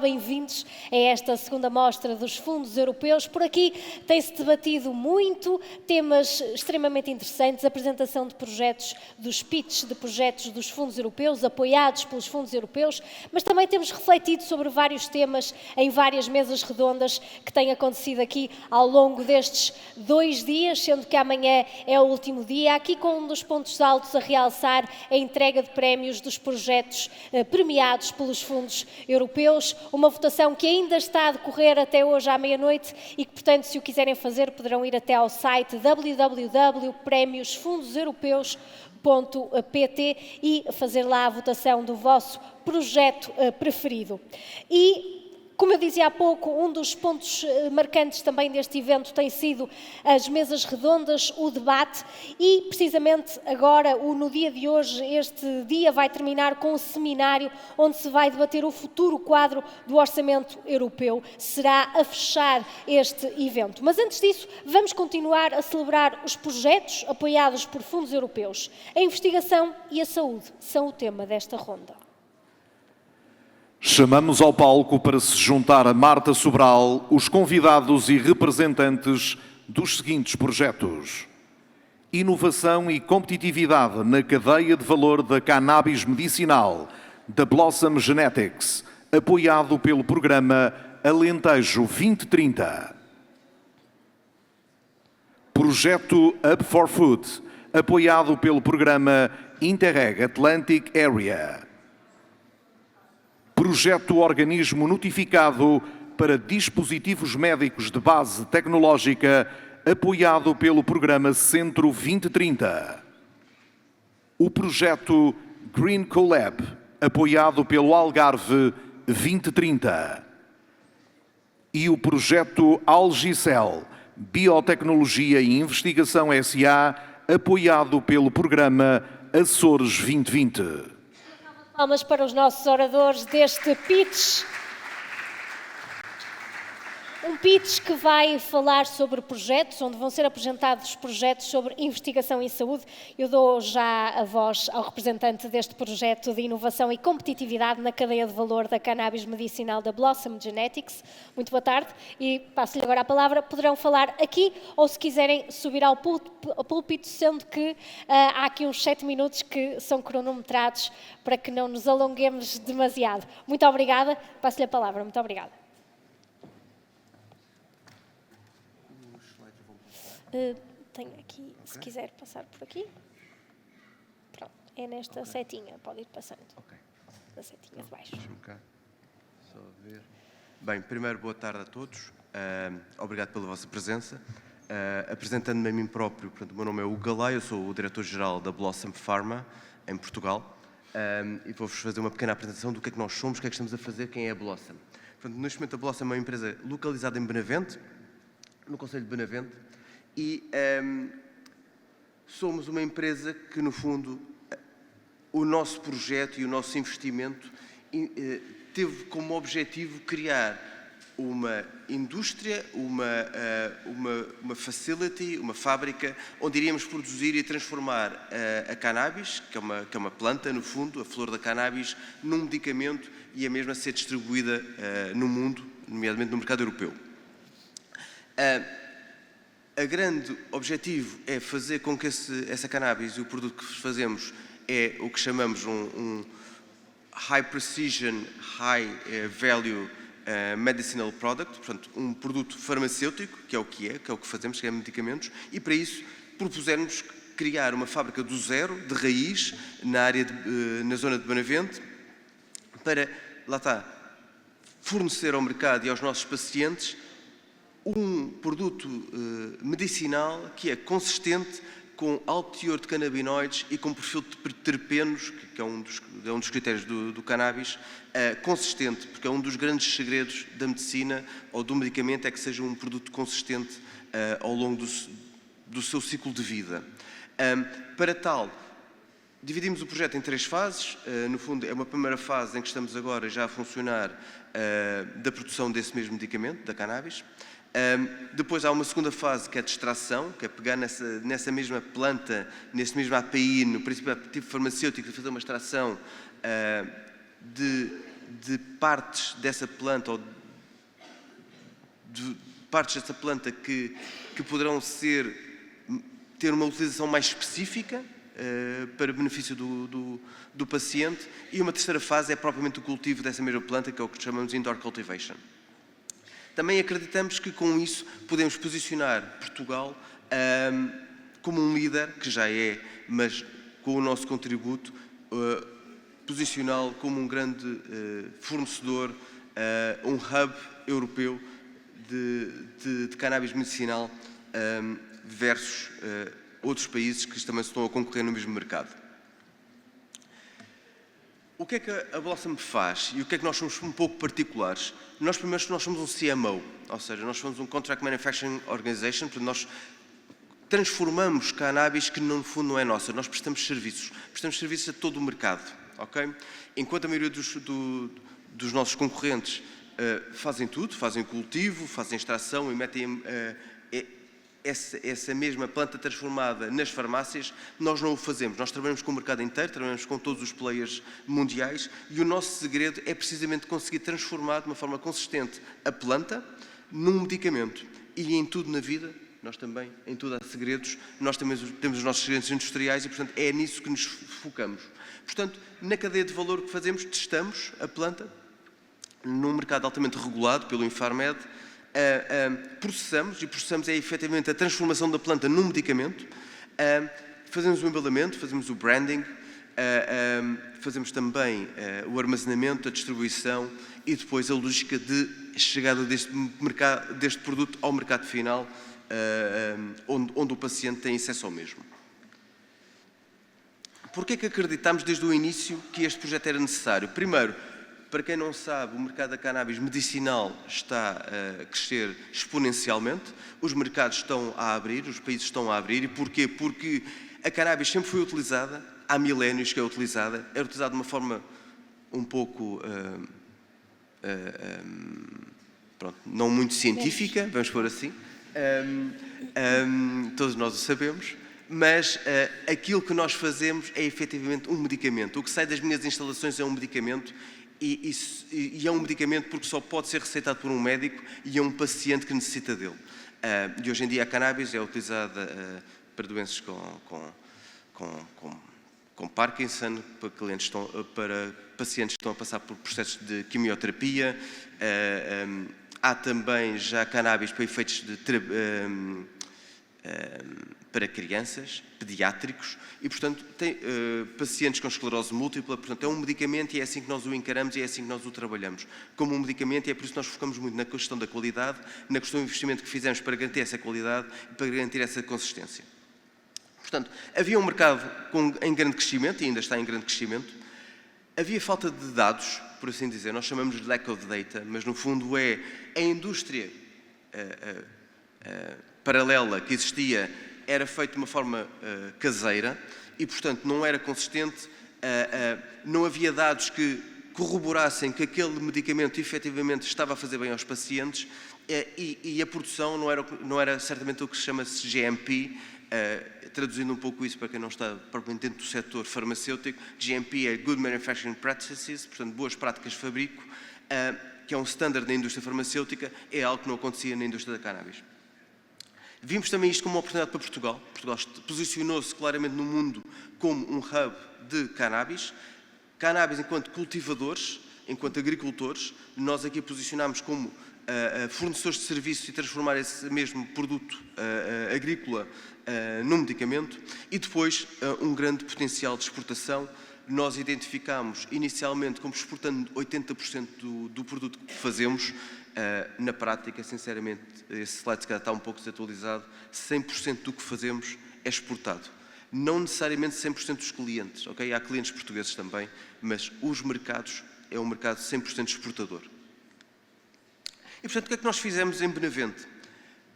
bem-vindos a esta segunda mostra dos fundos europeus. Por aqui tem-se debatido muito, temas extremamente interessantes, apresentação de projetos, dos pitches de projetos dos fundos europeus, apoiados pelos fundos europeus, mas também temos refletido sobre vários temas em várias mesas redondas que têm acontecido aqui ao longo destes 2 dias, sendo que amanhã é o último dia, aqui com um dos pontos altos a realçar a entrega de prémios dos projetos premiados pelos fundos europeus, uma votação que ainda está a decorrer até hoje à meia-noite e que, portanto, se o quiserem fazer, poderão ir até ao site www.premiosfundoseuropeus.pt e fazer lá a votação do vosso projeto preferido. E, como eu dizia há pouco, um dos pontos marcantes também deste evento tem sido as mesas redondas, o debate e, precisamente agora, no dia de hoje, este dia vai terminar com um seminário onde se vai debater o futuro quadro do orçamento europeu. Será a fechar este evento. Mas antes disso, vamos continuar a celebrar os projetos apoiados por fundos europeus. A investigação e a saúde são o tema desta ronda. Chamamos ao palco para se juntar a Marta Sobral os convidados e representantes dos seguintes projetos: inovação e competitividade na cadeia de valor da cannabis medicinal, da Blossom Genetics, apoiado pelo programa Alentejo 2030. Projeto Up for Food, apoiado pelo programa Interreg Atlantic Area. Projeto Organismo Notificado para Dispositivos Médicos de Base Tecnológica, apoiado pelo programa Centro 2030. O projeto Green Collab, apoiado pelo Algarve 2030. E o projeto Algicel, Biotecnologia e Investigação SA, apoiado pelo programa Açores 2020. Palmas para os nossos oradores deste pitch. Um pitch que vai falar sobre projetos, onde vão ser apresentados projetos sobre investigação em saúde. Eu dou já a voz ao representante deste projeto de inovação e competitividade na cadeia de valor da cannabis medicinal da Blossom Genetics. Muito boa tarde e passo-lhe agora a palavra. Poderão falar aqui ou, se quiserem, subir ao púlpito, sendo que há aqui uns 7 minutos que são cronometrados para que não nos alonguemos demasiado. Muito obrigada. Passo-lhe a palavra. Muito obrigada. Tenho aqui, se quiser passar por aqui. Pronto, é nesta setinha, pode ir passando. Na setinha de baixo. Deixa-me cá só ver. Bem, primeiro, boa tarde a todos. Obrigado pela vossa presença. Apresentando-me a mim próprio, portanto, o meu nome é Hugo Galay, eu sou o Diretor-Geral da Blossom Pharma, em Portugal. E vou-vos fazer uma pequena apresentação do que é que nós somos, o que é que estamos a fazer, quem é a Blossom. Portanto, neste momento, a Blossom é uma empresa localizada em Benavente, no concelho de Benavente. E somos uma empresa que, no fundo, o nosso projeto e o nosso investimento teve como objetivo criar uma indústria, uma facility, uma fábrica, onde iríamos produzir e transformar a cannabis, que é uma planta, no fundo, a flor da cannabis, num medicamento e a mesma ser distribuída no mundo, nomeadamente no mercado europeu. O grande objetivo é fazer com que essa cannabis e o produto que fazemos é o que chamamos um High Precision, High Value Medicinal Product, portanto, um produto farmacêutico, que é o que fazemos, que é medicamentos, e para isso propusemos criar uma fábrica do zero, de raiz, na zona de Benavente, para, lá está, fornecer ao mercado e aos nossos pacientes um produto medicinal que é consistente, com alto teor de canabinoides e com perfil de terpenos, que é um dos critérios do cannabis, consistente, porque é um dos grandes segredos da medicina ou do medicamento, é que seja um produto consistente ao longo do seu ciclo de vida. Para tal, dividimos o projeto em 3 fases. No fundo, é uma primeira fase em que estamos agora já a funcionar da produção desse mesmo medicamento, da cannabis. Depois há uma segunda fase que é de extração, que é pegar nessa mesma planta, nesse mesmo API, no princípio ativo farmacêutico, de fazer uma extração de partes dessa planta ou de partes dessa planta que poderão ter uma utilização mais específica para benefício do paciente, e uma terceira fase é propriamente o cultivo dessa mesma planta, que é o que chamamos de indoor cultivation. Também acreditamos que com isso podemos posicionar Portugal como um líder, que já é, mas com o nosso contributo, posicioná-lo como um grande fornecedor, um hub europeu de cannabis medicinal versus outros países que também estão a concorrer no mesmo mercado. O que é que a Blossom faz e o que é que nós somos um pouco particulares? Nós somos um CMO, ou seja, nós somos um Contract Manufacturing Organization, portanto nós transformamos cannabis que no fundo não é nossa, nós prestamos serviços a todo o mercado, ok? Enquanto a maioria dos nossos concorrentes fazem tudo, fazem o cultivo, fazem a extração e metem essa mesma planta transformada nas farmácias, nós não o fazemos. Nós trabalhamos com o mercado inteiro, trabalhamos com todos os players mundiais, e o nosso segredo é precisamente conseguir transformar de uma forma consistente a planta num medicamento. E em tudo na vida, nós também, em tudo há segredos, nós também temos os nossos segredos industriais e, portanto, é nisso que nos focamos. Portanto, na cadeia de valor que fazemos, testamos a planta num mercado altamente regulado pelo Infarmed, processamos é efetivamente a transformação da planta num medicamento, fazemos o embalamento, fazemos o branding, fazemos também o armazenamento, a distribuição e depois a logística de chegada deste produto ao mercado final, onde o paciente tem acesso ao mesmo. Porquê que acreditamos desde o início que este projeto era necessário? Primeiro, para quem não sabe, o mercado da cannabis medicinal está a crescer exponencialmente, os mercados estão a abrir, os países estão a abrir. E porquê? Porque a cannabis sempre foi utilizada, há milénios que é utilizada de uma forma um pouco, não muito científica, vamos pôr assim, todos nós o sabemos, mas aquilo que nós fazemos é efetivamente um medicamento. O que sai das minhas instalações é um medicamento. E é um medicamento porque só pode ser receitado por um médico e é um paciente que necessita dele. E hoje em dia a cannabis é utilizada para doenças com Parkinson, para pacientes que estão a passar por processos de quimioterapia. Há também já cannabis para efeitos para crianças, pediátricos, e, portanto, tem pacientes com esclerose múltipla. Portanto, é um medicamento e é assim que nós o encaramos e é assim que nós o trabalhamos. Como um medicamento, e é por isso que nós focamos muito na questão da qualidade, na questão do investimento que fizemos para garantir essa qualidade e para garantir essa consistência. Portanto, havia um mercado em grande crescimento, e ainda está em grande crescimento. Havia falta de dados, por assim dizer, nós chamamos de lack of data, mas no fundo é a indústria paralela que existia, era feito de uma forma caseira e, portanto, não era consistente, não havia dados que corroborassem que aquele medicamento efetivamente estava a fazer bem aos pacientes, e a produção não era certamente o que se chama GMP, traduzindo um pouco isso para quem não está propriamente dentro do setor farmacêutico. GMP é Good Manufacturing Practices, portanto, boas práticas de fabrico, que é um standard da indústria farmacêutica, é algo que não acontecia na indústria da cannabis. Vimos também isto como uma oportunidade para Portugal. Portugal posicionou-se claramente no mundo como um hub de cannabis. Cannabis enquanto cultivadores, enquanto agricultores. Nós aqui posicionámos como fornecedores de serviços e transformar esse mesmo produto agrícola num medicamento. E depois um grande potencial de exportação. Nós identificámos inicialmente como exportando 80% do produto que fazemos. Na prática, sinceramente, esse slide se calhar está um pouco desatualizado, 100% do que fazemos é exportado. Não necessariamente 100% dos clientes, ok? Há clientes portugueses também, mas os mercados, é um mercado 100% exportador. E, portanto, o que é que nós fizemos em Benavente?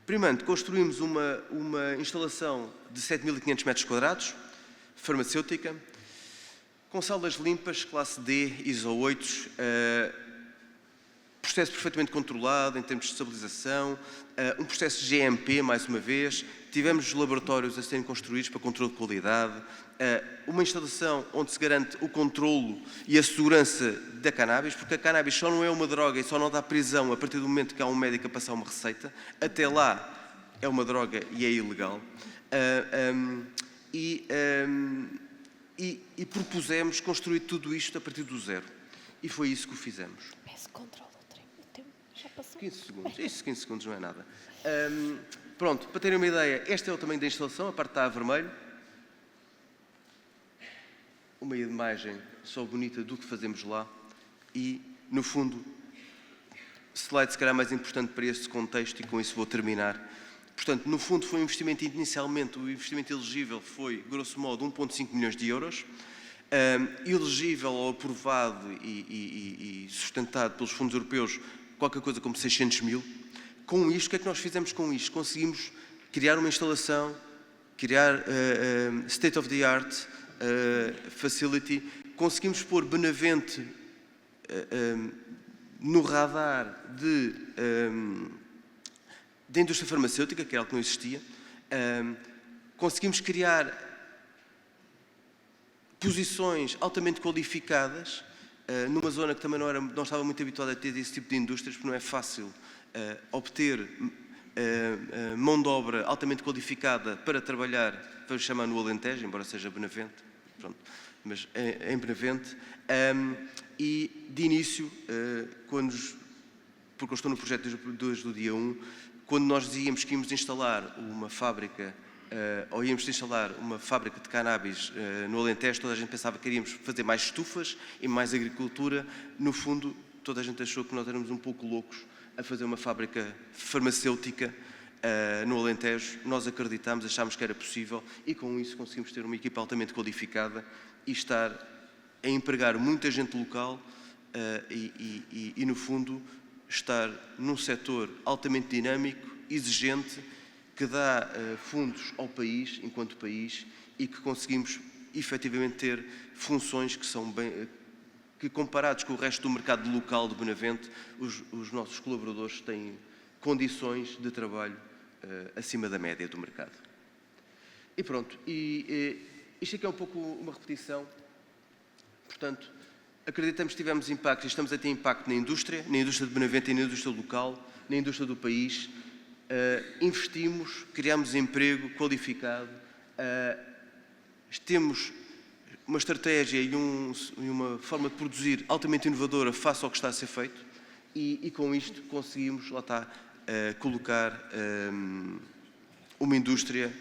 Primeiro, construímos uma instalação de 7.500 metros quadrados, farmacêutica, com salas limpas, classe D, ISO 8, processo perfeitamente controlado em termos de estabilização, um processo de GMP, mais uma vez, tivemos laboratórios a serem construídos para controle de qualidade, uma instalação onde se garante o controlo e a segurança da cannabis, porque a cannabis só não é uma droga e só não dá prisão a partir do momento que há um médico a passar uma receita, até lá é uma droga e é ilegal. E propusemos construir tudo isto a partir do zero. E foi isso que o fizemos. Peço controle do tempo. Já passou. 15 segundos. Isso, 15 segundos não é nada. Pronto, para terem uma ideia, este é o tamanho da instalação, a parte está a vermelho. Uma imagem só bonita do que fazemos lá. E, no fundo, slide se calhar mais importante para este contexto, e com isso vou terminar. Portanto, no fundo, foi um investimento inicialmente, o investimento elegível foi, grosso modo, 1,5 milhões de euros. Elegível ou aprovado e sustentado pelos fundos europeus, qualquer coisa como 600 mil. Com isto, o que é que nós fizemos com isto? Conseguimos criar uma instalação, criar state-of-the-art facility, conseguimos pôr Benavente no radar da indústria farmacêutica, que era algo que não existia. Conseguimos criar posições altamente qualificadas numa zona que também não estava muito habituada a ter esse tipo de indústrias, porque não é fácil obter mão de obra altamente qualificada para trabalhar, vamos chamar no Alentejo, embora seja Benavente, pronto, mas em Benavente. E de início, porque eu estou no projeto desde o dia 1, quando nós dizíamos que íamos instalar uma fábrica, ou íamos instalar uma fábrica de cannabis no Alentejo, toda a gente pensava que iríamos fazer mais estufas e mais agricultura. No fundo, toda a gente achou que nós éramos um pouco loucos a fazer uma fábrica farmacêutica no Alentejo. Nós acreditámos, achámos que era possível, e com isso conseguimos ter uma equipa altamente qualificada e estar a empregar muita gente local e no fundo, estar num setor altamente dinâmico, exigente, que dá fundos ao país, enquanto país, e que conseguimos efetivamente ter funções que são que comparados com o resto do mercado local de Benavente, os nossos colaboradores têm condições de trabalho acima da média do mercado. E pronto, isto aqui é um pouco uma repetição. Portanto, acreditamos que tivemos impacto e estamos a ter impacto na indústria de Benavente e na indústria local, na indústria do país. Investimos, criamos emprego qualificado, temos uma estratégia e uma forma de produzir altamente inovadora face ao que está a ser feito e com isto conseguimos, lá está, colocar uma indústria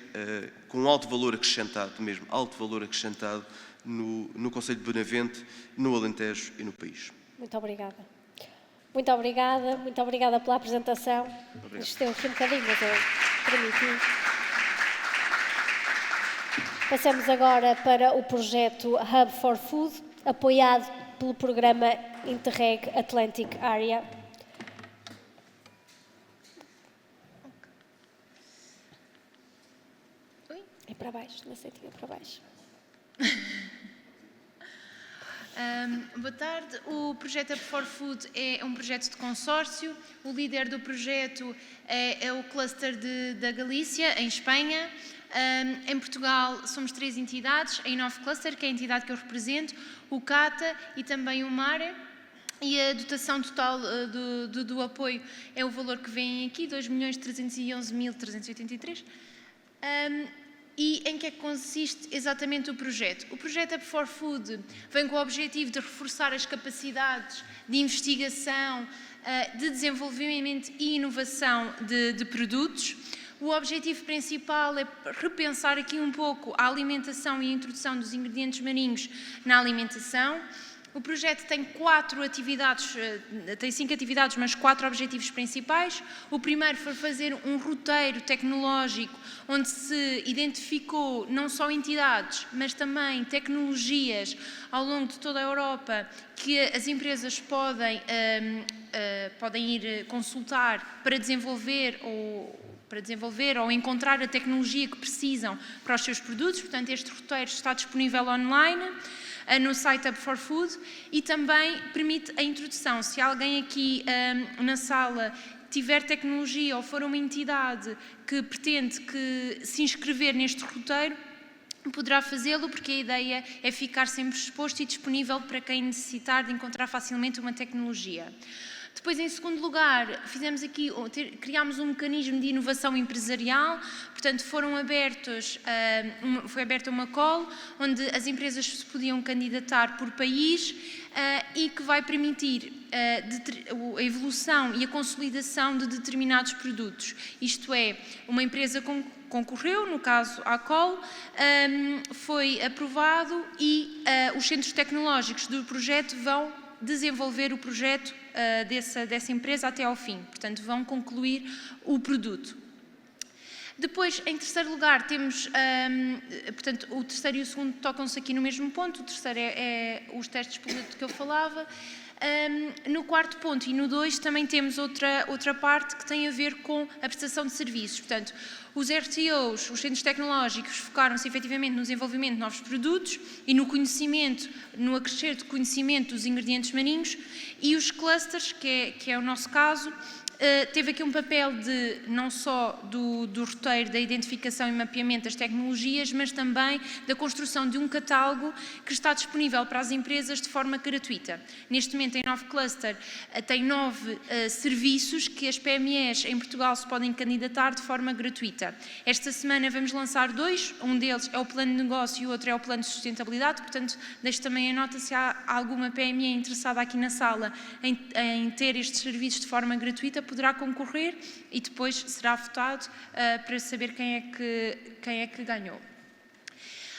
com alto valor acrescentado, mesmo alto valor acrescentado no concelho de Benavente, no Alentejo e no país. Muito obrigada. Muito obrigada pela apresentação. Isto tem aqui um bocadinho, mas eu permiti. Passamos agora para o projeto Hub for Food, apoiado pelo programa Interreg Atlantic Area. É para baixo, não sei se é para baixo. Boa tarde. O projeto Hub for Food é um projeto de consórcio. O líder do projeto é o cluster da Galícia, em Espanha. Em Portugal somos 3 entidades, a Inove Cluster, que é a entidade que eu represento, o CATA e também o MARE. E a dotação total do apoio é o valor que vem aqui, 2.311.383. E em que é que consiste exatamente o projeto? O projeto Hub for Food vem com o objetivo de reforçar as capacidades de investigação, de desenvolvimento e inovação de produtos. O objetivo principal é repensar aqui um pouco a alimentação e a introdução dos ingredientes marinhos na alimentação. O projeto tem 4 atividades, tem 5 atividades, mas 4 objetivos principais. O primeiro foi fazer um roteiro tecnológico onde se identificou não só entidades, mas também tecnologias ao longo de toda a Europa que as empresas podem ir consultar para desenvolver ou para desenvolver ou encontrar a tecnologia que precisam para os seus produtos. Portanto, este roteiro está disponível online no site Up for Food e também permite a introdução. Se alguém aqui na sala tiver tecnologia ou for uma entidade que pretende se inscrever neste roteiro, poderá fazê-lo, porque a ideia é ficar sempre exposto e disponível para quem necessitar de encontrar facilmente uma tecnologia. Depois, em segundo lugar, criámos um mecanismo de inovação empresarial, portanto foi aberta uma call, onde as empresas se podiam candidatar por país e que vai permitir a evolução e a consolidação de determinados produtos. Isto é, uma empresa concorreu, no caso a call, foi aprovado e os centros tecnológicos do projeto vão desenvolver o projeto dessa empresa até ao fim, portanto vão concluir o produto. Depois, em terceiro lugar, temos, portanto, o terceiro e o segundo tocam-se aqui no mesmo ponto, o terceiro é os testes piloto que eu falava. No quarto ponto e no 2 também temos outra parte que tem a ver com a prestação de serviços. Portanto, os RTOs, os centros tecnológicos, focaram-se efetivamente no desenvolvimento de novos produtos e no conhecimento, no acrescer de conhecimento dos ingredientes marinhos, e os clusters, que é o nosso caso, teve aqui um papel não só do roteiro da identificação e mapeamento das tecnologias, mas também da construção de um catálogo que está disponível para as empresas de forma gratuita. Neste momento, em 9 Cluster, tem 9 serviços que as PMEs em Portugal se podem candidatar de forma gratuita. Esta semana vamos lançar 2, um deles é o plano de negócio e o outro é o plano de sustentabilidade, portanto, deixo também a nota se há alguma PME interessada aqui na sala em ter estes serviços de forma gratuita, poderá concorrer e depois será votado para saber quem é que ganhou.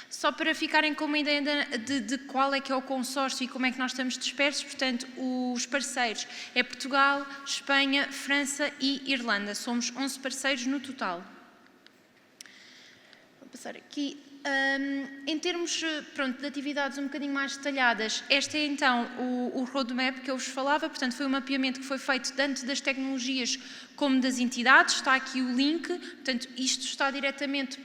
Só para ficarem com uma ideia de qual é que é o consórcio e como é que nós estamos dispersos, portanto, os parceiros é Portugal, Espanha, França e Irlanda. Somos 11 parceiros no total. Vou passar aqui. Em termos de atividades um bocadinho mais detalhadas, este é então o roadmap que eu vos falava, portanto foi um mapeamento que foi feito tanto das tecnologias como das entidades, está aqui o link, portanto isto está diretamente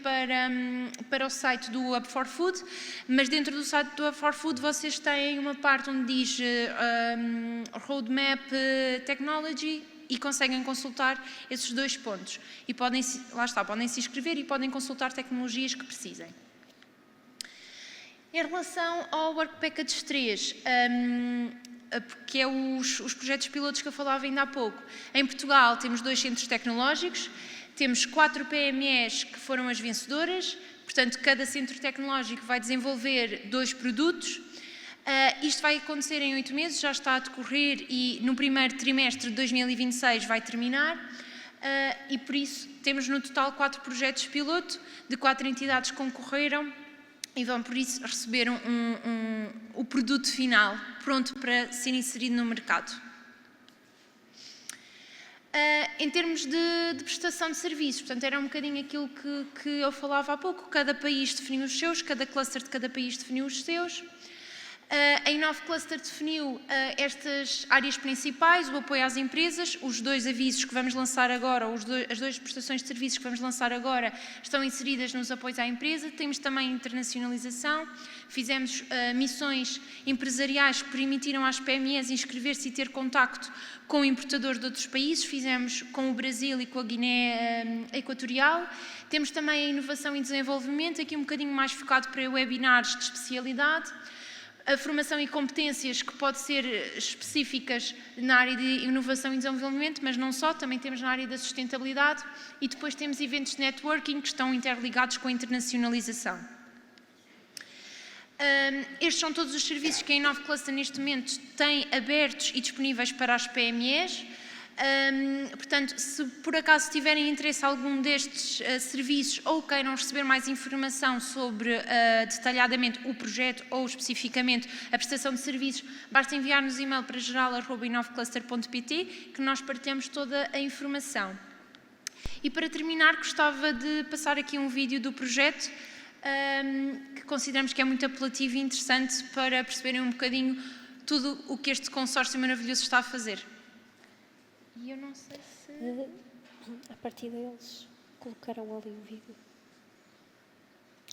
para o site do Up for Food, mas dentro do site do Up for Food vocês têm uma parte onde diz Roadmap Technology, e conseguem consultar esses 2 pontos. E podem se inscrever e podem consultar tecnologias que precisem. Em relação ao Work Package 3, que é os projetos pilotos que eu falava ainda há pouco, em Portugal temos 2 centros tecnológicos, temos 4 PMEs que foram as vencedoras, portanto, cada centro tecnológico vai desenvolver 2 produtos. Isto vai acontecer em 8 meses, já está a decorrer e no primeiro trimestre de 2026 vai terminar e por isso temos no total 4 projetos piloto, de 4 entidades que concorreram e vão por isso receber o produto final pronto para ser inserido no mercado. Em termos de prestação de serviços, portanto era um bocadinho aquilo que eu falava há pouco, cada país definiu os seus, cada cluster de cada país definiu os seus. Em 9 Cluster definiu estas áreas principais, o apoio às empresas, os 2 avisos que vamos lançar agora, as 2 prestações de serviços que vamos lançar agora estão inseridas nos apoios à empresa. Temos também internacionalização, fizemos missões empresariais que permitiram às PMEs inscrever-se e ter contacto com importadores de outros países, fizemos com o Brasil e com a Guiné Equatorial. Temos também a inovação e desenvolvimento, aqui um bocadinho mais focado para webinars de especialidade. A formação e competências que pode ser específicas na área de inovação e desenvolvimento, mas não só, também temos na área da sustentabilidade e depois temos eventos de networking que estão interligados com a internacionalização. Estes são todos os serviços que a Inove Cluster neste momento tem abertos e disponíveis para as PMEs. Portanto, se por acaso tiverem interesse em algum destes serviços ou queiram receber mais informação sobre detalhadamente o projeto ou especificamente a prestação de serviços, basta enviar-nos e-mail para geral@inovecluster.pt que nós partilhamos toda a informação. E para terminar, gostava de passar aqui um vídeo do projeto que consideramos que é muito apelativo e interessante para perceberem um bocadinho tudo o que este consórcio maravilhoso está a fazer. E eu não sei se... A partir deles... colocarão ali o vídeo.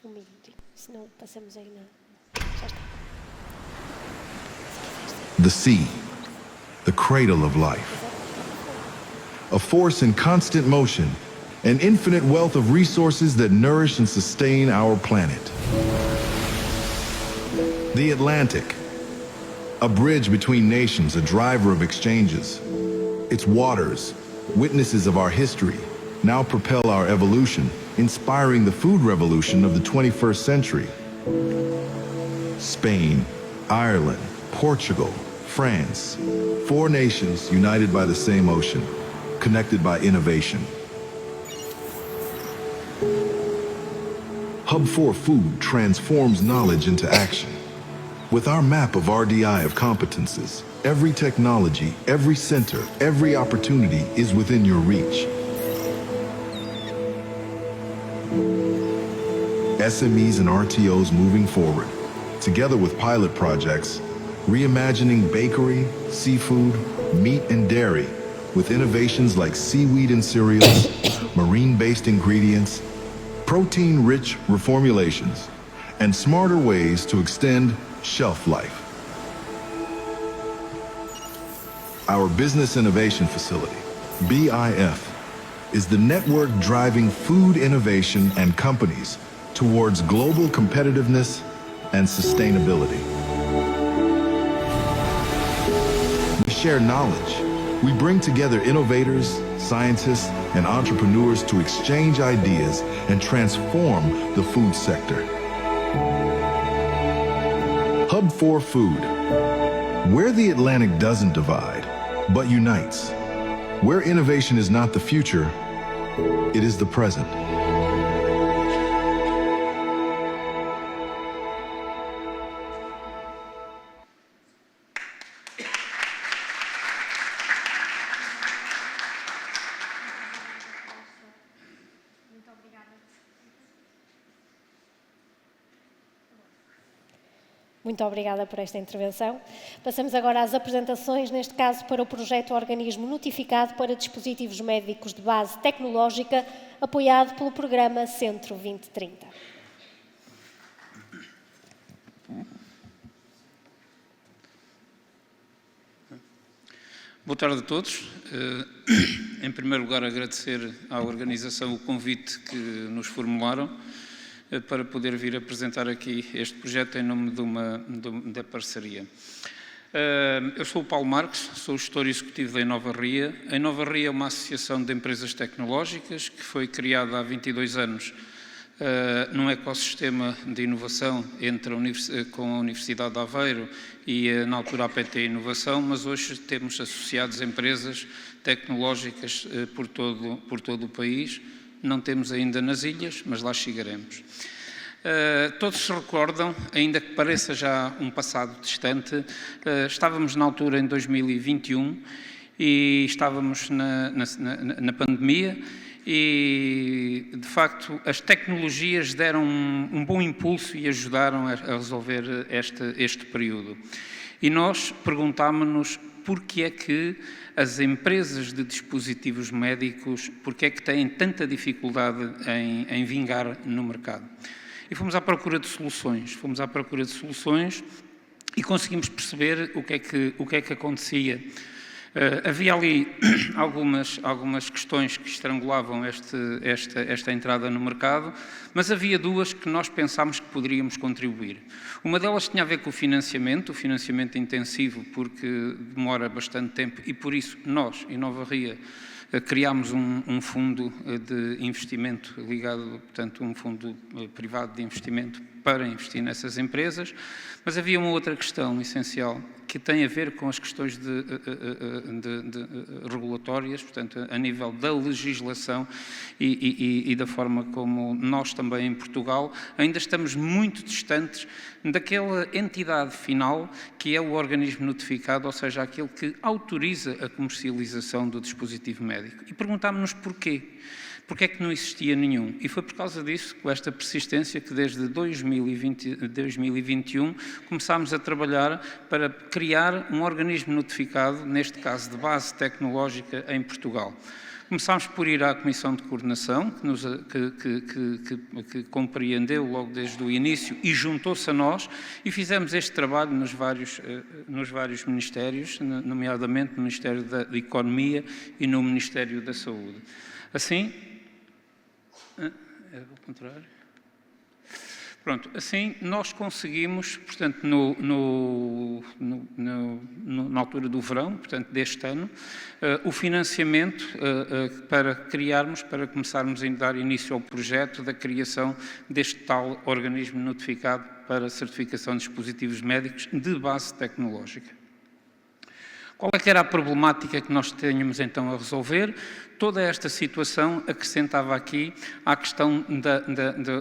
Um minutinho, senão passamos aí na... Já está. The sea, the cradle of life. A force in constant motion, an infinite wealth of resources that nourish and sustain our planet. The Atlantic, a bridge between nations, a driver of exchanges. Its waters, witnesses of our history, now propel our evolution, inspiring the food revolution of the 21st century. Spain, Ireland, Portugal, France, 4 nations united by the same ocean, connected by innovation. Hub4 Food transforms knowledge into action. With our map of RDI of competences, every technology, every center, every opportunity is within your reach. SMEs and RTOs moving forward, together with pilot projects, reimagining bakery, seafood, meat and dairy, with innovations like seaweed in cereals, marine-based ingredients, protein-rich reformulations, and smarter ways to extend shelf life. Our Business Innovation Facility, BIF, is the network driving food innovation and companies towards global competitiveness and sustainability. We share knowledge. We bring together innovators, scientists, and entrepreneurs to exchange ideas and transform the food sector. Hub4 Food, where the Atlantic doesn't divide, but unites. Where innovation is not the future, it is the present. Muito obrigada por esta intervenção. Passamos agora às apresentações, neste caso para o projeto Organismo Notificado para Dispositivos Médicos de Base Tecnológica, apoiado pelo programa Centro 2030. Boa tarde a todos. Em primeiro lugar, agradecer à organização o convite que nos formularam para poder vir apresentar aqui este projeto em nome da parceria. Eu sou o Paulo Marques, sou o gestor executivo da Inova Ria. A Inova Ria é uma associação de empresas tecnológicas que foi criada há 22 anos num ecossistema de inovação com a Universidade de Aveiro e, na altura, a PT Inovação, mas hoje temos associados empresas tecnológicas por todo o país. Não temos ainda nas ilhas, mas lá chegaremos. Todos se recordam, ainda que pareça já um passado distante, estávamos na altura em 2021 e estávamos na pandemia e, de facto, as tecnologias deram um bom impulso e ajudaram a resolver este período. E nós perguntámos-nos porque é que as empresas de dispositivos médicos, porque é que têm tanta dificuldade em vingar no mercado. E fomos à procura de soluções, e conseguimos perceber o que é que acontecia. Havia ali algumas questões que estrangulavam esta entrada no mercado, mas havia 2 que nós pensámos que poderíamos contribuir. Uma delas tinha a ver com o financiamento intensivo, porque demora bastante tempo e por isso nós, Inova Ria, criámos um fundo de investimento ligado, portanto, um fundo privado de investimento para investir nessas empresas, mas havia uma outra questão essencial que tem a ver com as questões regulatórias, portanto, a nível da legislação e da forma como nós também em Portugal ainda estamos muito distantes daquela entidade final que é o organismo notificado, ou seja, aquele que autoriza a comercialização do dispositivo médico. E perguntámos-nos porquê. Porque é que não existia nenhum? E foi por causa disso, com esta persistência, que desde 2021 começámos a trabalhar para criar um organismo notificado, neste caso de base tecnológica, em Portugal. Começámos por ir à Comissão de Coordenação, que compreendeu logo desde o início e juntou-se a nós, e fizemos este trabalho nos vários ministérios, nomeadamente no Ministério da Economia e no Ministério da Saúde. Assim, é o contrário. Pronto, assim nós conseguimos, portanto, na altura do verão, portanto, deste ano, o financiamento para começarmos a dar início ao projeto da criação deste tal organismo notificado para a certificação de dispositivos médicos de base tecnológica. Qual é que era a problemática que nós tínhamos então a resolver? Toda esta situação acrescentava aqui à questão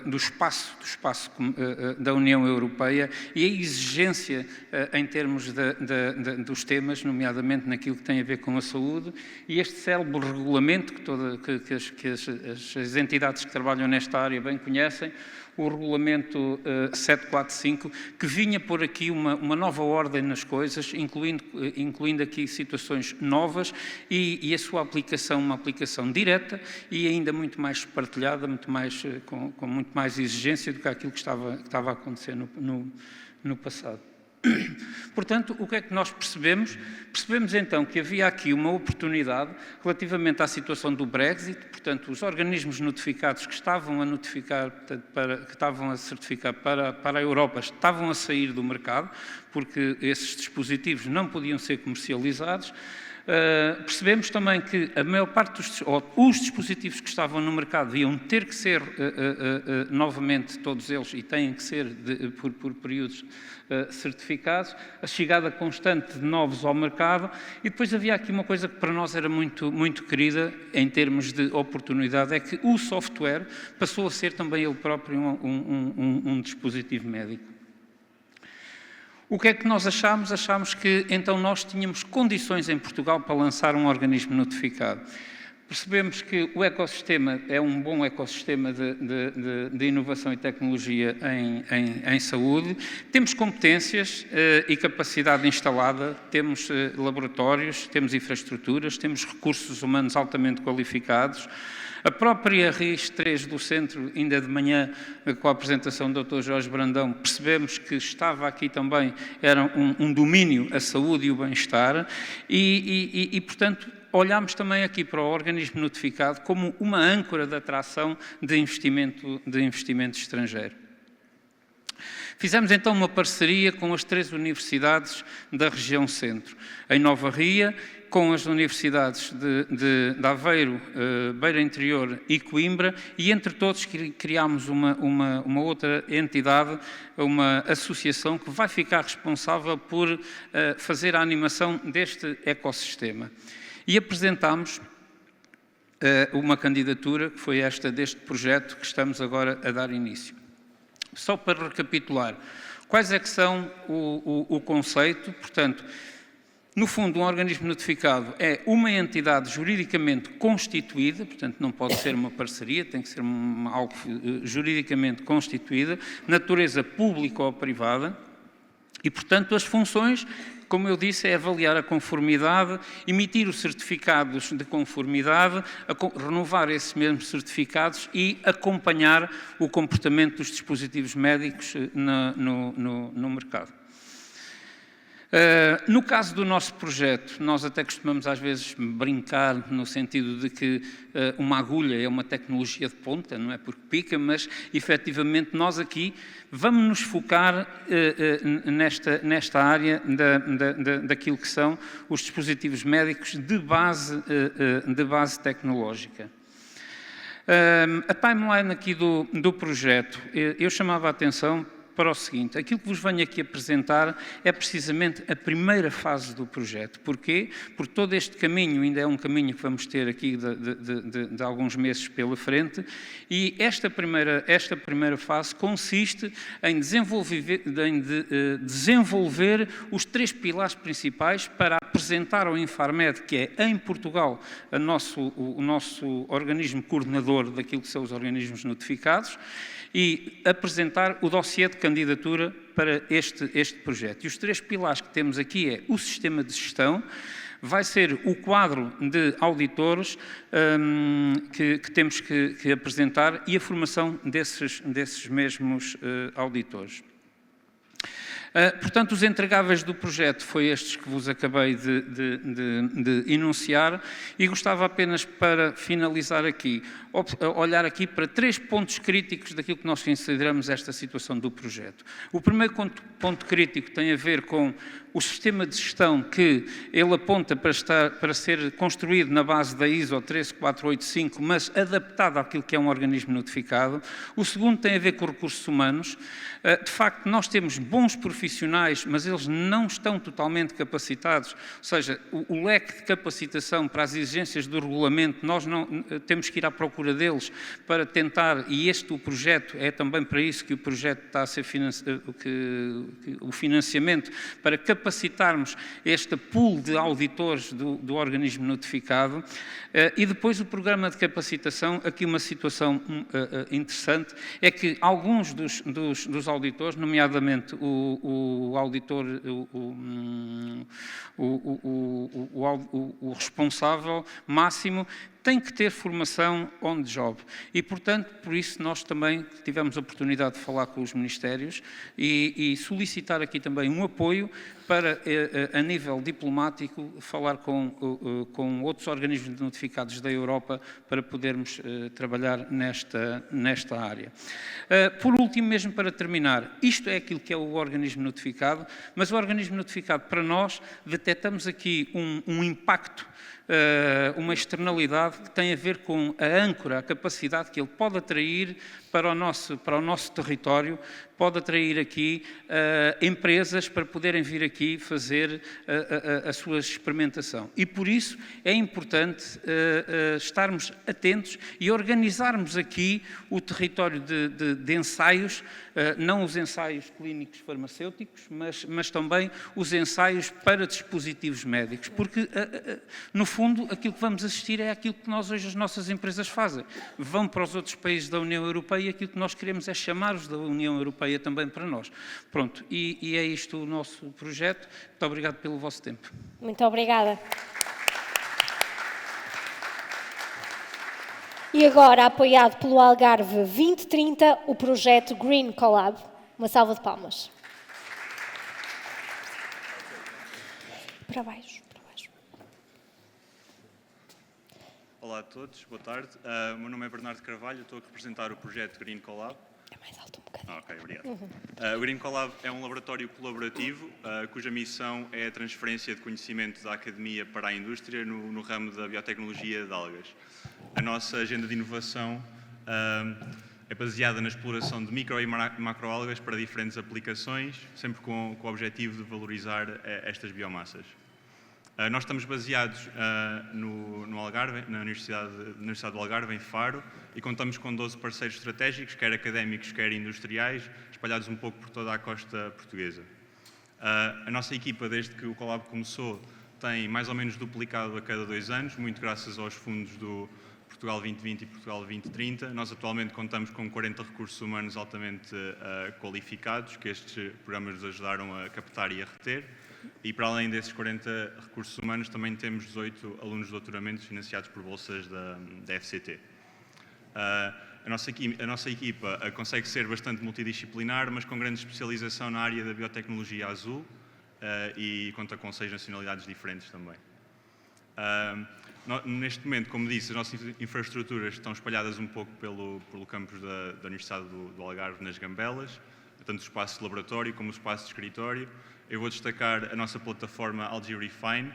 do espaço da União Europeia e a exigência em termos dos temas, nomeadamente naquilo que tem a ver com a saúde, e este célebre regulamento que as entidades que trabalham nesta área bem conhecem, o regulamento 745, que vinha por aqui uma nova ordem nas coisas, incluindo aqui situações novas e a sua aplicação, uma aplicação direta e ainda muito mais partilhada, com muito mais exigência do que aquilo que estava a acontecer no passado. Portanto, o que é que nós percebemos? Percebemos então que havia aqui uma oportunidade relativamente à situação do Brexit, portanto, os organismos notificados que estavam a notificar, que estavam a certificar para a Europa, estavam a sair do mercado, porque esses dispositivos não podiam ser comercializados. Percebemos também que a maior parte os dispositivos que estavam no mercado iam ter que ser novamente, todos eles, e têm que ser por períodos certificados, a chegada constante de novos ao mercado, e depois havia aqui uma coisa que para nós era muito, muito querida em termos de oportunidade, é que o software passou a ser também ele próprio um dispositivo médico. O que é que nós achámos? Achámos que então nós tínhamos condições em Portugal para lançar um organismo notificado. Percebemos que o ecossistema é um bom ecossistema de inovação e tecnologia em saúde. Temos competências e capacidade instalada, temos laboratórios, temos infraestruturas, temos recursos humanos altamente qualificados. A própria RIS3 do Centro, ainda de manhã, com a apresentação do Dr. Jorge Brandão, percebemos que estava aqui também, era um domínio, a saúde e o bem-estar, e, portanto, olhámos também aqui para o organismo notificado como uma âncora de atração de investimento estrangeiro. Fizemos então uma parceria com as 3 universidades da região centro, em Nova Ria, com as universidades de Aveiro, Beira Interior e Coimbra, e entre todos criámos uma outra entidade, uma associação que vai ficar responsável por fazer a animação deste ecossistema. E apresentámos uma candidatura, que foi esta deste projeto que estamos agora a dar início. Só para recapitular, quais é que são o conceito? Portanto, no fundo, um organismo notificado é uma entidade juridicamente constituída, portanto, não pode ser uma parceria, tem que ser algo juridicamente constituída, natureza pública ou privada, e, portanto, as funções, como eu disse, é avaliar a conformidade, emitir os certificados de conformidade, renovar esses mesmos certificados e acompanhar o comportamento dos dispositivos médicos no mercado. No caso do nosso projeto, nós até costumamos às vezes brincar no sentido de que uma agulha é uma tecnologia de ponta, não é porque pica, mas efetivamente nós aqui vamos nos focar nesta área daquilo que são os dispositivos médicos de base tecnológica. A timeline aqui do projeto, eu chamava a atenção para o seguinte: aquilo que vos venho aqui apresentar é precisamente a primeira fase do projeto. Porquê? Porque todo este caminho ainda é um caminho que vamos ter aqui de alguns meses pela frente, e esta primeira fase consiste em desenvolver os 3 pilares principais para apresentar ao Infarmed, que é em Portugal o nosso organismo coordenador daquilo que são os organismos notificados, e apresentar o dossiê de candidatura para este projeto. E os 3 pilares que temos aqui é o sistema de gestão, vai ser o quadro de auditores que temos que apresentar e a formação desses mesmos auditores. Portanto, os entregáveis do projeto foi estes que vos acabei de enunciar e gostava apenas, para finalizar aqui, olhar aqui para 3 pontos críticos daquilo que nós consideramos esta situação do projeto. O primeiro ponto crítico tem a ver com o sistema de gestão que ele aponta para ser construído na base da ISO 13485, mas adaptado àquilo que é um organismo notificado. O segundo tem a ver com recursos humanos. De facto, nós temos bons profissionais, mas eles não estão totalmente capacitados, ou seja, o leque de capacitação para as exigências do regulamento, nós não temos que ir à procura deles para tentar, e o projeto é também para isso que o projeto está a ser o financiamento, para capacitarmos este pool de auditores do organismo notificado. E depois o programa de capacitação, aqui uma situação interessante, é que alguns dos auditores, nomeadamente o auditor, o responsável máximo, tem que ter formação on the job. E, portanto, por isso nós também tivemos a oportunidade de falar com os ministérios e solicitar aqui também um apoio para, a nível diplomático, falar com outros organismos notificados da Europa para podermos trabalhar nesta área. Por último, mesmo para terminar, isto é aquilo que é o organismo notificado, mas o organismo notificado, para nós, detectamos aqui um impacto, uma externalidade que tem a ver com a âncora, a capacidade que ele pode atrair para o nosso território, pode atrair aqui empresas para poderem vir aqui fazer a sua experimentação. E por isso é importante estarmos atentos e organizarmos aqui o território de ensaios, não os ensaios clínicos farmacêuticos, mas também os ensaios para dispositivos médicos, porque no fundo aquilo que vamos assistir é aquilo que hoje as nossas empresas fazem. Vão para os outros países da União Europeia e aquilo que nós queremos é chamar-os da União Europeia também para nós. Pronto, e é isto o nosso projeto. Muito obrigado pelo vosso tempo. Muito obrigada. E agora, apoiado pelo Algarve 2030, o projeto Green Collab. Uma salva de palmas. Para baixo, para baixo. Olá a todos, boa tarde. O meu nome é Bernardo Carvalho, estou a representar o projeto Green Collab. É mais alto um bocadinho. Ok, obrigado. O Green Collab é um laboratório colaborativo cuja missão é a transferência de conhecimento da academia para a indústria no ramo da biotecnologia de algas. A nossa agenda de inovação é baseada na exploração de micro e macroalgas para diferentes aplicações, sempre com o objetivo de valorizar estas biomassas. Nós estamos baseados no Algarve, na Universidade do Algarve, em Faro, e contamos com 12 parceiros estratégicos, quer académicos, quer industriais, espalhados um pouco por toda a costa portuguesa. A nossa equipa, desde que o Collab começou, tem mais ou menos duplicado a cada 2 anos, muito graças aos fundos do Portugal 2020 e Portugal 2030. Nós atualmente contamos com 40 recursos humanos altamente qualificados, que estes programas nos ajudaram a captar e a reter. E para além desses 40 recursos humanos, também temos 18 alunos de doutoramentos financiados por bolsas da FCT. A nossa equipa consegue ser bastante multidisciplinar, mas com grande especialização na área da biotecnologia azul e conta com 6 nacionalidades diferentes também. Neste momento, como disse, as nossas infraestruturas estão espalhadas um pouco pelo campus da Universidade do Algarve, nas Gambelas, tanto o espaço de laboratório como o espaço de escritório. Eu vou destacar a nossa plataforma Algae Refine,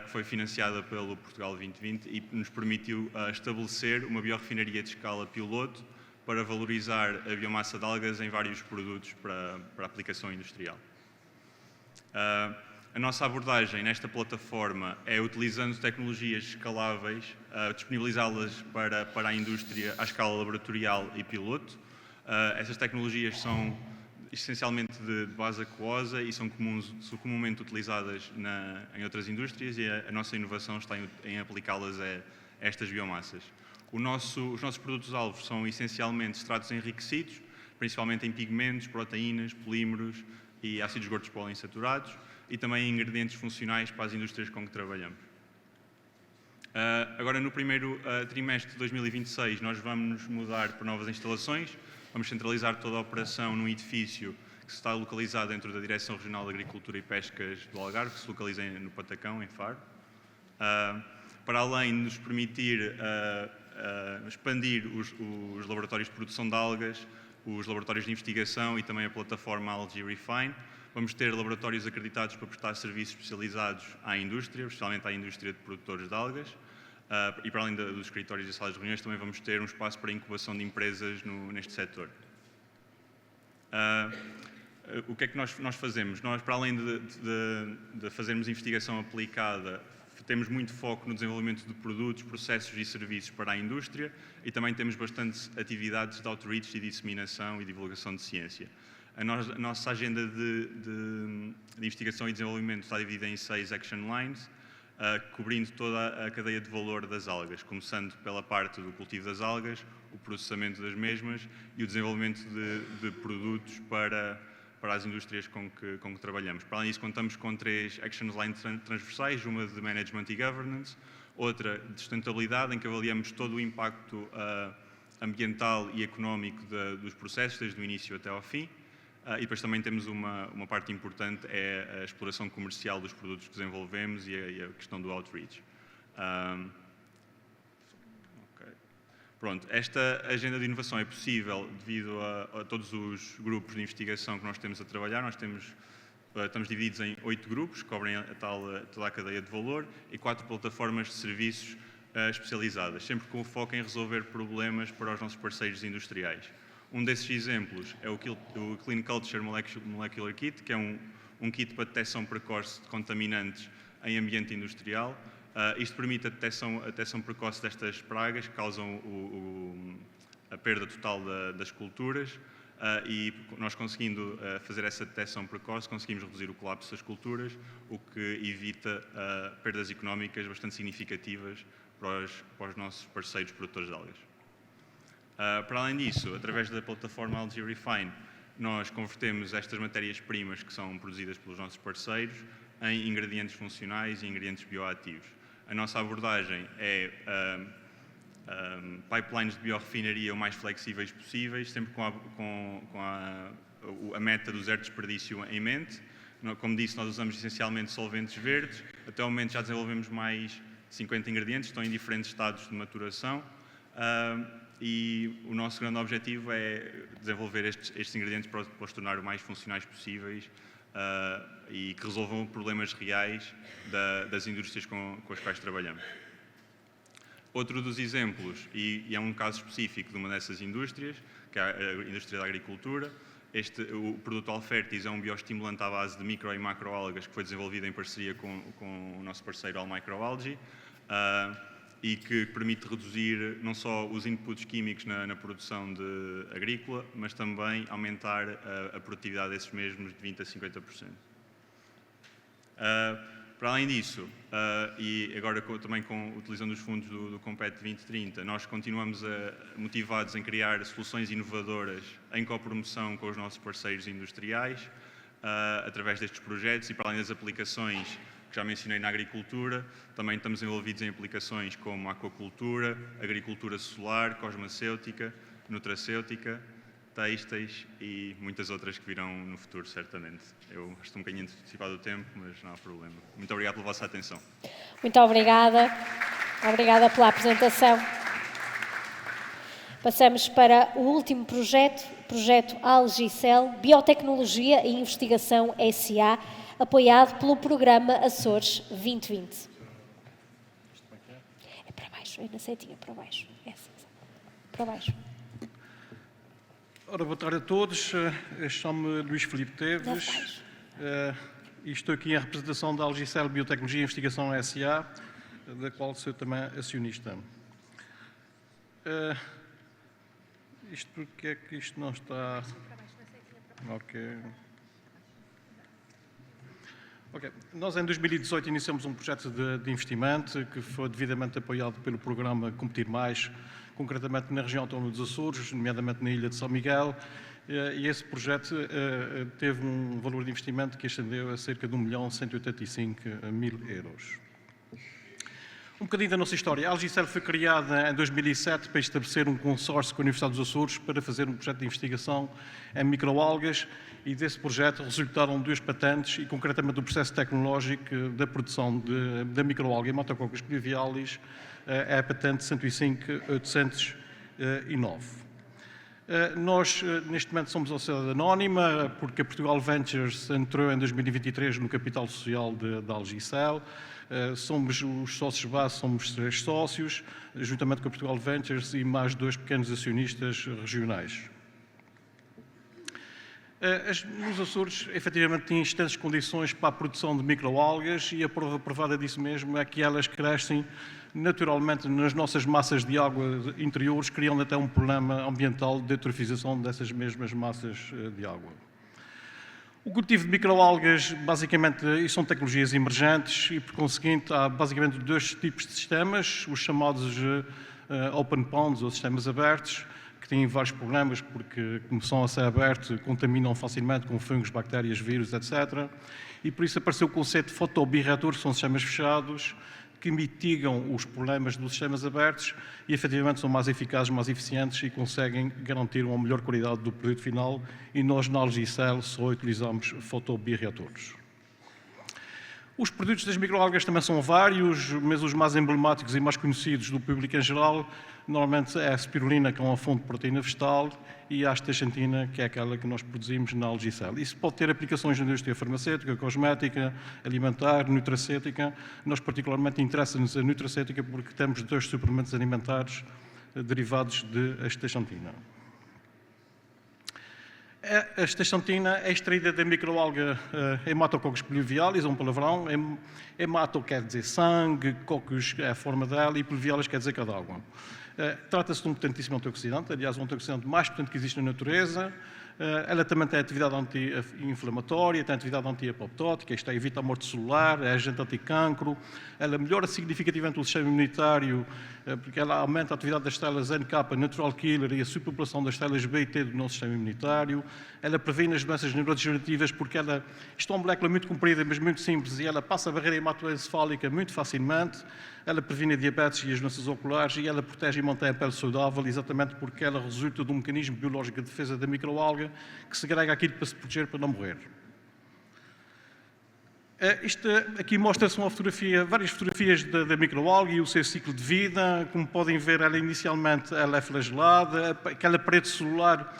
que foi financiada pelo Portugal 2020 e nos permitiu estabelecer uma biorefinaria de escala piloto para valorizar a biomassa de algas em vários produtos para aplicação industrial. A nossa abordagem nesta plataforma é, utilizando tecnologias escaláveis, disponibilizá-las para a indústria à escala laboratorial e piloto. Essas tecnologias são essencialmente de base aquosa e são comumente utilizadas em outras indústrias, e a nossa inovação está em aplicá-las a estas biomassas. Os nossos produtos-alvo são essencialmente extratos enriquecidos, principalmente em pigmentos, proteínas, polímeros e ácidos gordos poliinsaturados. e também ingredientes funcionais para as indústrias com que trabalhamos. Agora, no primeiro trimestre de 2026, nós vamos mudar para novas instalações, vamos centralizar toda a operação num edifício que está localizado dentro da Direção Regional de Agricultura e Pescas do Algarve, que se localiza no Patacão, em Faro, para além de nos permitir expandir os laboratórios de produção de algas, os laboratórios de investigação e também a plataforma Algae Refine. Vamos ter laboratórios acreditados para prestar serviços especializados à indústria, especialmente à indústria de produtores de algas. E para além dos escritórios e salas de reuniões, também vamos ter um espaço para incubação de empresas neste setor. O que é que nós fazemos? Nós, para além de fazermos investigação aplicada, temos muito foco no desenvolvimento de produtos, processos e serviços para a indústria e também temos bastantes atividades de outreach e disseminação e divulgação de ciência. A nossa agenda de investigação e desenvolvimento está dividida em 6 action lines, cobrindo toda a cadeia de valor das algas, começando pela parte do cultivo das algas, o processamento das mesmas e o desenvolvimento de produtos para as indústrias com que trabalhamos. Para além disso, contamos com 3 action lines transversais, uma de management e governance, outra de sustentabilidade, em que avaliamos todo o impacto ambiental e económico dos processos, desde o início até ao fim. E depois também temos uma parte importante, é a exploração comercial dos produtos que desenvolvemos e a questão do outreach. Pronto, esta agenda de inovação é possível devido a todos os grupos de investigação que nós temos a trabalhar. Nós estamos divididos em 8 grupos, que cobrem toda a cadeia de valor, e 4 plataformas de serviços especializadas, sempre com o foco em resolver problemas para os nossos parceiros industriais. Um desses exemplos é o Clean Culture Molecular Kit, que é um kit para detecção precoce de contaminantes em ambiente industrial. Isto permite a detecção precoce destas pragas que causam a perda total das culturas e nós conseguindo fazer essa detecção precoce conseguimos reduzir o colapso das culturas, o que evita perdas económicas bastante significativas para os nossos parceiros produtores de algas. Para além disso, através da plataforma Algae Refine, nós convertemos estas matérias-primas que são produzidas pelos nossos parceiros em ingredientes funcionais e ingredientes bioativos. A nossa abordagem é pipelines de biorefinaria o mais flexíveis possíveis, sempre com a meta do zero desperdício em mente. Como disse, nós usamos essencialmente solventes verdes. Até o momento já desenvolvemos mais de 50 ingredientes, estão em diferentes estados de maturação. E o nosso grande objetivo é desenvolver estes ingredientes para os tornar o mais funcionais possíveis e que resolvam problemas reais das indústrias com as quais trabalhamos. Outro dos exemplos, e é um caso específico de uma dessas indústrias, que é a indústria da agricultura, o produto Alfertis é um bioestimulante à base de micro e macroalgas que foi desenvolvido em parceria com o nosso parceiro Almicroalgae, e que permite reduzir não só os inputs químicos na produção agrícola, mas também aumentar a produtividade desses mesmos de 20% a 50%. Para além disso, e agora também utilizando os fundos do Compete 2030, nós continuamos motivados em criar soluções inovadoras em copromoção com os nossos parceiros industriais, através destes projetos e para além das aplicações que já mencionei na agricultura, também estamos envolvidos em aplicações como aquacultura, agricultura solar, cosmacêutica, nutracêutica, têxteis e muitas outras que virão no futuro, certamente. Eu estou um bocadinho antecipado do tempo, mas não há problema. Muito obrigado pela vossa atenção. Muito obrigada. Obrigada pela apresentação. Passamos para o último projeto Algicel, Biotecnologia e Investigação SA, apoiado pelo Programa Açores 2020. É para baixo, é na setinha, para baixo. Para baixo. Ora, boa tarde a todos. Chamo-me Luís Filipe Teves e estou aqui em representação da Algicel Biotecnologia e Investigação SA, da qual sou também acionista. Isto porque é que isto não está... Ok. Nós, em 2018, iniciamos um projeto de investimento que foi devidamente apoiado pelo programa Competir Mais, concretamente na região autónoma dos Açores, nomeadamente na ilha de São Miguel, e esse projeto teve um valor de investimento que ascendeu a cerca de 1.185.000 euros. Um bocadinho da nossa história. A Algicel foi criada em 2007 para estabelecer um consórcio com a Universidade dos Açores para fazer um projeto de investigação em microalgas, e desse projeto resultaram 2 patentes e, concretamente, o processo tecnológico da produção da microalga Haematococcus pluviolis é a patente 105.809. Nós, neste momento, somos uma sociedade anónima, porque a Portugal Ventures entrou em 2023 no capital social da Algicel. Somos os sócios base, somos 3 sócios, juntamente com a Portugal Ventures e mais 2 pequenos acionistas regionais. Nos Açores, efetivamente, têm excelentes condições para a produção de microalgas, e a prova provada disso mesmo é que elas crescem naturalmente nas nossas massas de água interiores, criando até um problema ambiental de eutrofização dessas mesmas massas de água. O cultivo de microalgas, basicamente, são tecnologias emergentes e, por conseguinte, há basicamente 2 tipos de sistemas, os chamados open ponds, ou sistemas abertos, que têm vários problemas porque, como são a ser abertos, contaminam facilmente com fungos, bactérias, vírus, etc. E por isso apareceu o conceito de fotobioreatores, que são sistemas fechados, que mitigam os problemas dos sistemas abertos e, efetivamente, são mais eficazes, mais eficientes e conseguem garantir uma melhor qualidade do produto final, e nós, na Algicel, só utilizamos fotobioreatores. Os produtos das microalgas também são vários, mas os mais emblemáticos e mais conhecidos do público em geral, normalmente é a spirulina, que é uma fonte de proteína vegetal, e a astaxantina, que é aquela que nós produzimos na Algicel. Isso pode ter aplicações na indústria farmacêutica, cosmética, alimentar, nutracêutica. Nós, particularmente, interessa-nos a nutracêutica porque temos 2 suplementos alimentares derivados de astaxantina. A astaxantina é extraída da microalga Haematococcus pluviolis, é um palavrão. Hemato quer dizer sangue, coccus é a forma dela e pluviolis quer dizer cadáver. Trata-se de um potentíssimo antioxidante, aliás, um antioxidante mais potente que existe na natureza. Ela também tem atividade anti-inflamatória, tem atividade anti-apoptótica, isto é, evita a morte celular, é agente anticancro. Ela melhora significativamente o sistema imunitário, porque ela aumenta a atividade das células NK, natural killer, e a superpopulação das células B e T do nosso sistema imunitário. Ela previne as doenças neurodegenerativas, porque isto é uma molécula muito comprida, mas muito simples, e ela passa a barreira hematoencefálica muito facilmente. Ela previne a diabetes e as doenças oculares, e ela protege e mantém a pele saudável, exatamente porque ela resulta de um mecanismo biológico de defesa da microalga, que segrega aquilo para se proteger, para não morrer. Isto aqui mostra-se uma fotografia, várias fotografias da microalga e o seu ciclo de vida. Como podem ver, inicialmente ela é flagelada, aquela parede celular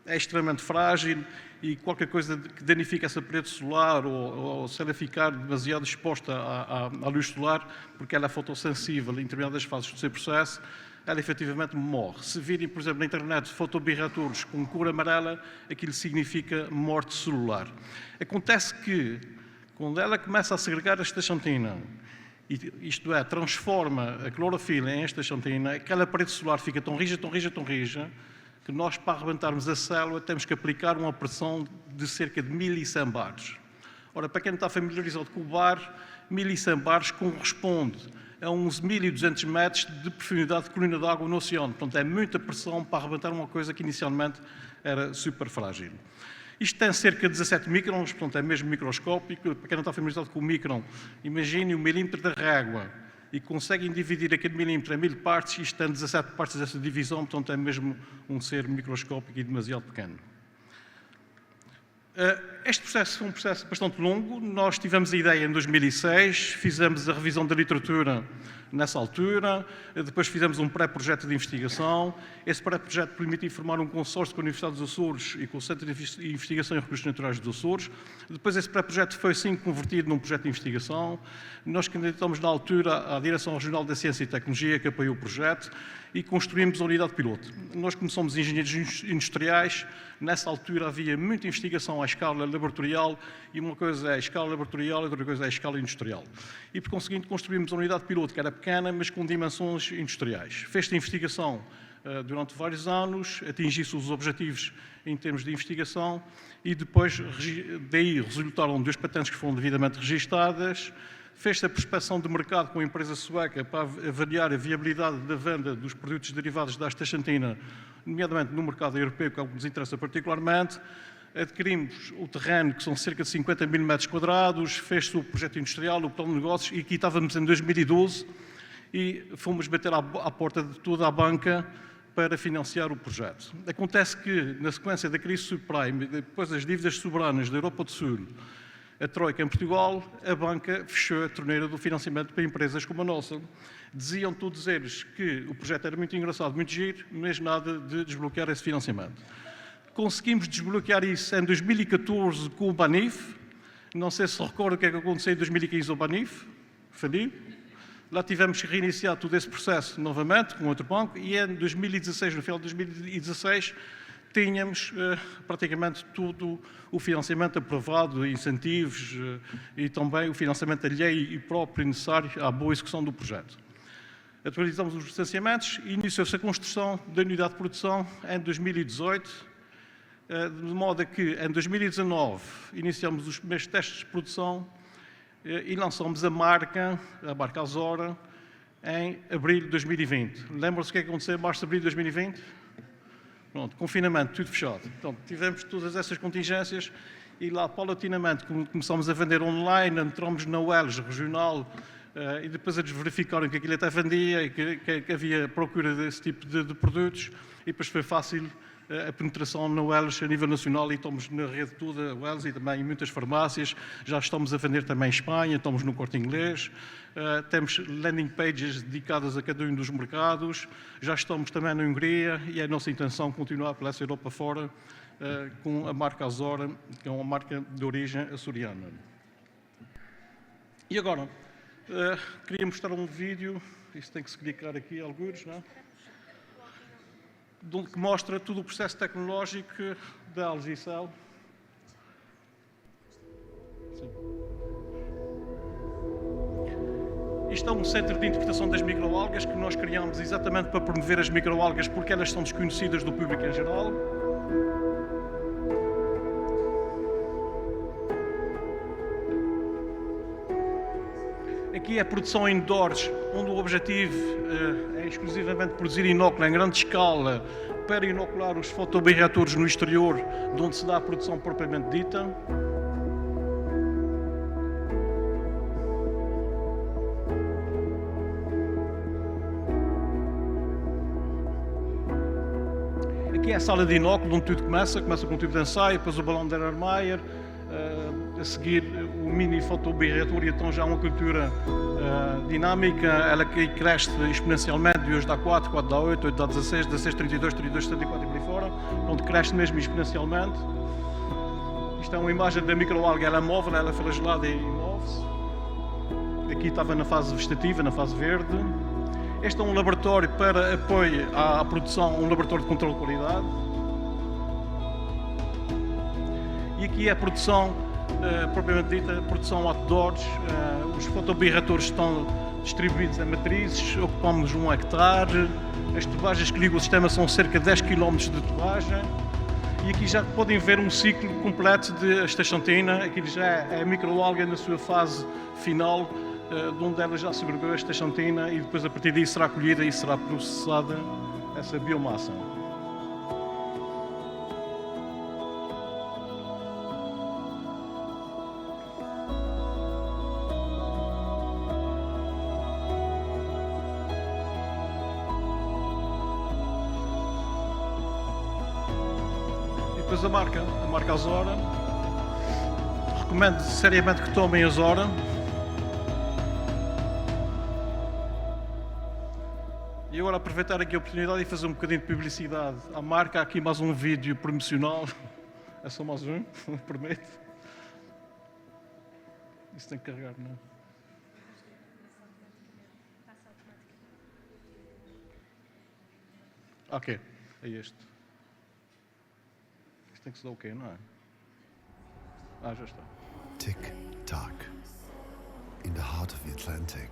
é extremamente frágil, e qualquer coisa que danifique essa parede solar, ou se ela ficar demasiado exposta à luz solar, porque ela é fotossensível em determinadas fases do seu processo, ela efetivamente morre. Se virem, por exemplo, na internet fotobioreatores com cor amarela, aquilo significa morte celular. Acontece que, quando ela começa a segregar a astaxantina, isto é, transforma a clorofila em astaxantina, aquela parede solar fica tão rija, tão rija, tão rija, que nós, para arrebentarmos a célula, temos que aplicar uma pressão de cerca de 1100 bares. Ora, para quem não está familiarizado com o bar, 1100 bares corresponde a uns 1200 metros de profundidade de coluna de água no oceano. Portanto, é muita pressão para arrebentar uma coisa que inicialmente era super frágil. Isto tem cerca de 17 microns, portanto, é mesmo microscópico. Para quem não está familiarizado com o micron, imagine o milímetro da régua e conseguem dividir aquele milímetro em 1000 partes, isto tem 17 partes dessa divisão, portanto é mesmo um ser microscópico e demasiado pequeno. Este processo foi um processo bastante longo. Nós tivemos a ideia em 2006, fizemos a revisão da literatura nessa altura, depois fizemos um pré-projeto de investigação. Esse pré-projeto permitiu formar um consórcio com a Universidade dos Açores e com o Centro de Investigação em Recursos Naturais dos Açores. Depois esse pré-projeto foi, sim, convertido num projeto de investigação. Nós candidatamos, na altura, à Direção Regional da Ciência e Tecnologia, que apoiou o projeto, e construímos a unidade piloto. Nós, como somos engenheiros industriais, nessa altura havia muita investigação à escala laboratorial, e uma coisa é a escala laboratorial e outra coisa é a escala industrial. E, por conseguinte, construímos a unidade piloto, que era pequena, mas com dimensões industriais. Fez-se a investigação durante vários anos, atingiu-se os objetivos em termos de investigação e depois daí resultaram 2 patentes que foram devidamente registadas. Fez-se a prospecção de mercado com a empresa sueca para avaliar a viabilidade da venda dos produtos derivados da astaxantina, nomeadamente no mercado europeu, que é o que nos interessa particularmente. Adquirimos o terreno, que são cerca de 50 mil metros quadrados, fez-se o projeto industrial, o plano de negócios, e aqui estávamos em 2012 e fomos bater à porta de toda a banca para financiar o projeto. Acontece que, na sequência da crise subprime, depois das dívidas soberanas da Europa do Sul, a Troika em Portugal, a banca fechou a torneira do financiamento para empresas como a nossa. Diziam todos eles que o projeto era muito engraçado, muito giro, mas nada de desbloquear esse financiamento. Conseguimos desbloquear isso em 2014 com o Banif. Não sei se recorda o que é que aconteceu em 2015 ao Banif. Faliu. Lá tivemos que reiniciar todo esse processo novamente com outro banco e em 2016, no final de 2016, tínhamos praticamente todo o financiamento aprovado, incentivos e também o financiamento alheio e próprio necessário à boa execução do projeto. Atualizamos os licenciamentos e iniciou-se a construção da unidade de produção em 2018, de modo a que em 2019 iniciamos os primeiros testes de produção e lançamos a marca Azora, em abril de 2020. Lembram-se o que aconteceu em março, abril de 2020? Pronto, confinamento, tudo fechado. Então, tivemos todas essas contingências e lá, paulatinamente, começámos a vender online, entramos na Wells regional e depois eles verificaram que aquilo até vendia e que havia procura desse tipo de produtos e depois foi fácil a penetração na Wells a nível nacional e estamos na rede toda, a Wells e também em muitas farmácias. Já estamos a vender também em Espanha, estamos no Corte Inglês, temos landing pages dedicadas a cada um dos mercados, já estamos também na Hungria e é a nossa intenção continuar pela essa Europa fora com a marca Azora, que é uma marca de origem açoriana. E agora, queria mostrar um vídeo, isto tem que se clicar aqui alguns, não é? Que mostra todo o processo tecnológico da Algicel. Isto é um centro de interpretação das microalgas que nós criamos exatamente para promover as microalgas porque elas são desconhecidas do público em geral. Aqui é a produção indoors, onde o objetivo é exclusivamente produzir inóculo em grande escala para inocular os fotobioreatores no exterior, de onde se dá a produção propriamente dita. Aqui é a sala de inóculo, onde tudo começa com o tubo de ensaio, depois o balão de Erlenmeyer, a seguir o mini fotobioreator, e então já uma cultura dinâmica, ela que cresce exponencialmente, de hoje dá 4, 4 dá 8, 8 dá 16, 16, 32, 32, 74 e por aí fora, onde cresce mesmo exponencialmente. Isto é uma imagem da microalga, ela é móvel, ela é flagelada e move-se. Aqui estava na fase vegetativa, na fase verde. Este é um laboratório para apoio à produção, um laboratório de controle de qualidade. E aqui é a produção, propriamente dita, produção outdoors. Os fotobioreatores estão distribuídos em matrizes, ocupamos 1 hectare. As tubagens que ligam o sistema são cerca de 10 km de tubagem. E aqui já podem ver um ciclo completo de astaxantina. Aqui já é a microalga na sua fase final, de onde ela já segregou a astaxantina e depois a partir daí será colhida e será processada essa biomassa. Depois a marca Azora. Recomendo seriamente que tomem Azora. E agora aproveitar aqui a oportunidade e fazer um bocadinho de publicidade à marca. Há aqui mais um vídeo promocional. É só mais um, prometo. Isso tem que carregar, não é? Ok, é este. Isto tem que se dar o quê, não é? Ah, já está. Tick-tock. In the heart of the Atlantic,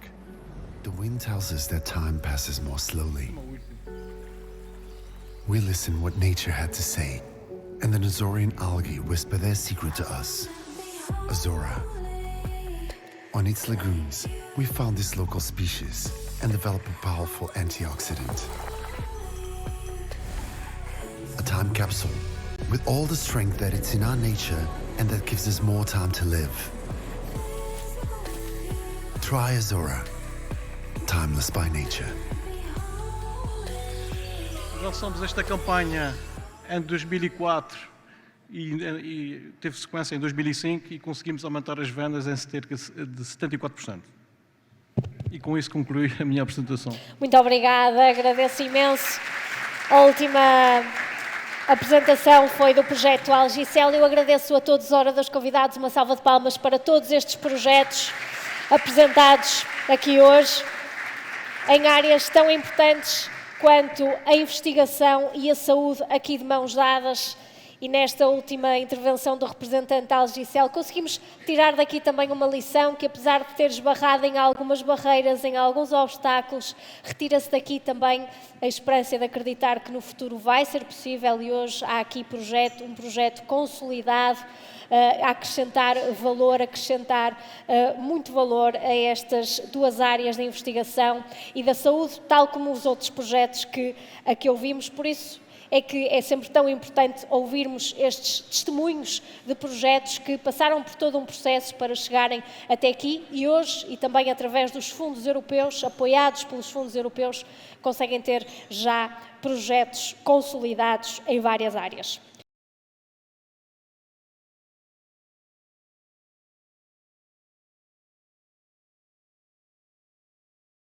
the wind tells us that time passes more slowly. We listened what nature had to say, and the Azorian algae whisper their secret to us. Azora. On its lagoons, we found this local species and developed a powerful antioxidant. A time capsule with all the strength that it's in our nature and that gives us more time to live. Try Azora. Timeless by nature. Lançamos esta campanha em 2004 e teve sequência em 2005 e conseguimos aumentar as vendas em cerca de 74%. E com isso concluí a minha apresentação. Muito obrigada, agradeço imenso. A última apresentação foi do projeto Algicel. Eu agradeço a todos os oradores convidados, uma salva de palmas para todos estes projetos apresentados aqui hoje, em áreas tão importantes quanto a investigação e a saúde, aqui de mãos dadas. E nesta última intervenção do representante da Algicel, conseguimos tirar daqui também uma lição que, apesar de ter esbarrado em algumas barreiras, em alguns obstáculos, retira-se daqui também a esperança de acreditar que no futuro vai ser possível, e hoje há aqui um projeto consolidado, a acrescentar valor, muito valor a estas duas áreas da investigação e da saúde, tal como os outros projetos que aqui ouvimos. Por isso, é que é sempre tão importante ouvirmos estes testemunhos de projetos que passaram por todo um processo para chegarem até aqui e hoje, e também através dos fundos europeus, apoiados pelos fundos europeus, conseguem ter já projetos consolidados em várias áreas.